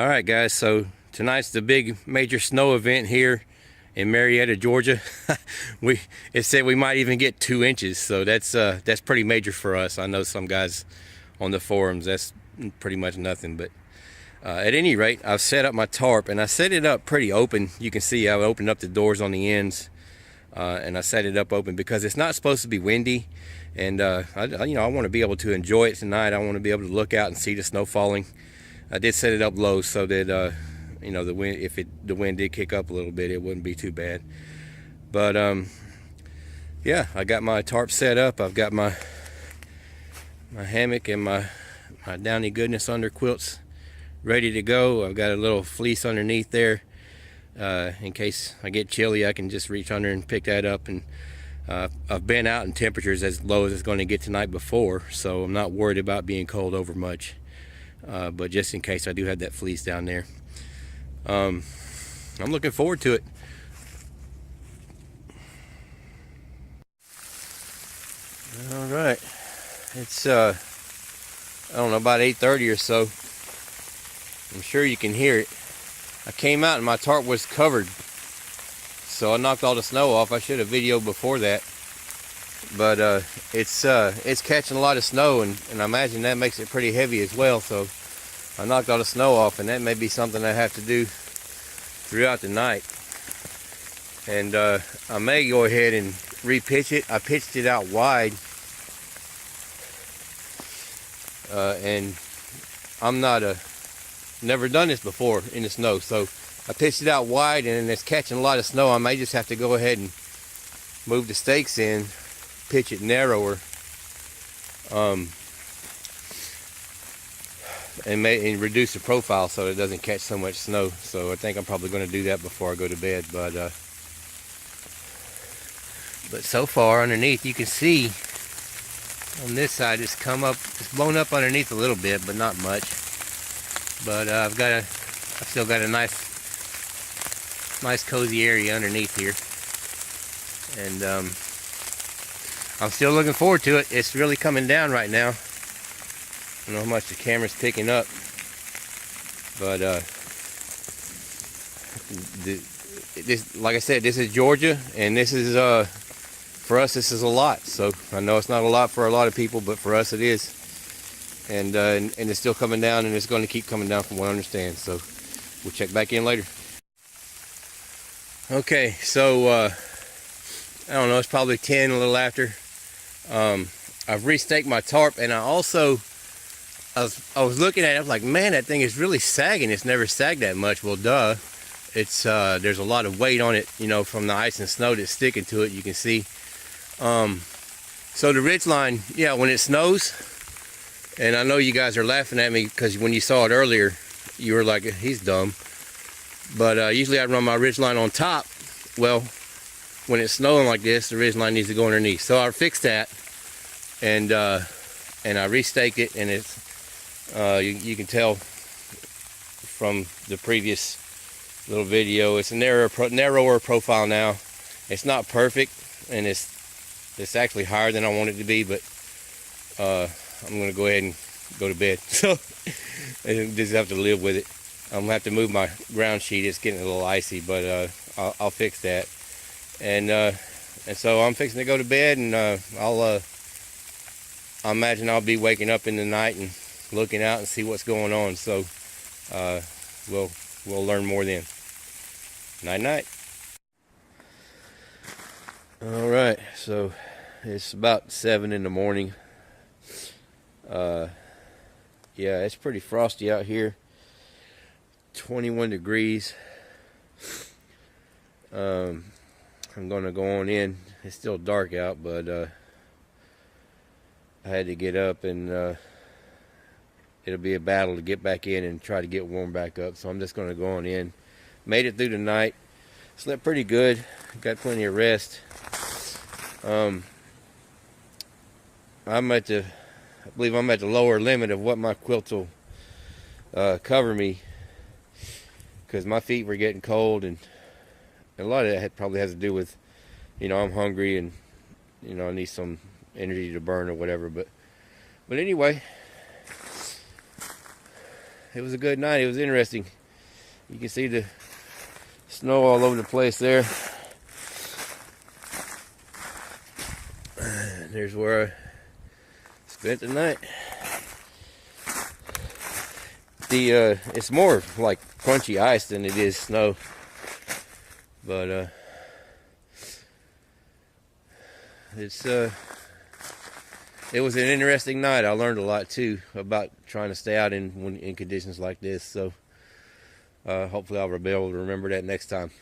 All right, guys, so tonight's the big major snow event here in Marietta, Georgia. It said we might even get 2 inches, so that's pretty major for us. I know some guys on the forums, that's pretty much nothing, but at any rate, I've set up my tarp, and I set it up pretty open. You can see I've opened up the doors on the ends, and I set it up open because it's not supposed to be windy, and I want to be able to enjoy it tonight. I want to be able to look out and see the snow falling. I did set it up low so that the wind, if the wind did kick up a little bit, it wouldn't be too bad. But yeah, I got my tarp set up. I've got my hammock and my Downy Goodness under quilts ready to go. I've got a little fleece underneath there in case I get chilly. I can just reach under and pick that up. And I've been out in temperatures as low as it's going to get tonight before, so I'm not worried about being cold over much. But just in case, I do have that fleece down there. I'm looking forward to it. All right, it's I don't know, about 8:30 or so. I'm sure you can hear it. I came out and my tarp was covered, so I knocked all the snow off. I should have videoed before that, but it's catching a lot of snow, and I imagine that makes it pretty heavy as well. So I knocked all the snow off, and that may be something I have to do throughout the night. And I may go ahead and repitch it. I pitched it out wide, and I'm never done this before in the snow, so I pitched it out wide, and it's catching a lot of snow. I may just have to go ahead and move the stakes in, pitch it narrower, and reduce the profile so it doesn't catch so much snow. So I think I'm probably going to do that before I go to bed. But so far underneath, you can see on this side it's blown up underneath a little bit, but not much. But I've still got a nice cozy area underneath here, and I'm still looking forward to it. It's really coming down right now. I don't know how much the camera's picking up, but like I said, this is Georgia, and this is for us, this is a lot. So I know it's not a lot for a lot of people, but for us it is. And it's still coming down, and it's going to keep coming down from what I understand. So we'll check back in later. Okay, so I don't know, it's probably 10, a little after. I've restaked my tarp, and I was looking at it. I was like, man, that thing is really sagging. It's never sagged that much. Well, duh. It's there's a lot of weight on it, from the ice and snow that's sticking to it. You can see. So the ridge line, yeah, when it snows, and I know you guys are laughing at me because when you saw it earlier, you were like, he's dumb. But usually I run my ridge line on top. Well, when it's snowing like this, the ridge line needs to go underneath. So I fixed that, and I restaked it, and it's you can tell from the previous little video, it's a narrower profile now. It's not perfect, and it's actually higher than I want it to be, but I'm gonna go ahead and go to bed. So I just have to live with it. I'm gonna have to move my ground sheet. It's getting a little icy, but I'll fix that. And so I'm fixing to go to bed, and I imagine I'll be waking up in the night and looking out and see what's going on. So we'll learn more then. Night night. All right, so it's about 7 in the morning. Yeah, it's pretty frosty out here. 21 degrees. I'm gonna go on in. It's still dark out, but I had to get up, and it'll be a battle to get back in and try to get warm back up. So I'm just gonna go on in. Made it through the night. Slept pretty good. Got plenty of rest. I believe I'm at the lower limit of what my quilts will cover me, because my feet were getting cold, and a lot of that probably has to do with, I'm hungry, and I need some energy to burn or whatever. But anyway, it was a good night. It was interesting. You can see the snow all over the place there. There's where I spent the night. It's more like crunchy ice than it is snow, but it was an interesting night. I learned a lot too about trying to stay out in conditions like this. So hopefully I'll be able to remember that next time.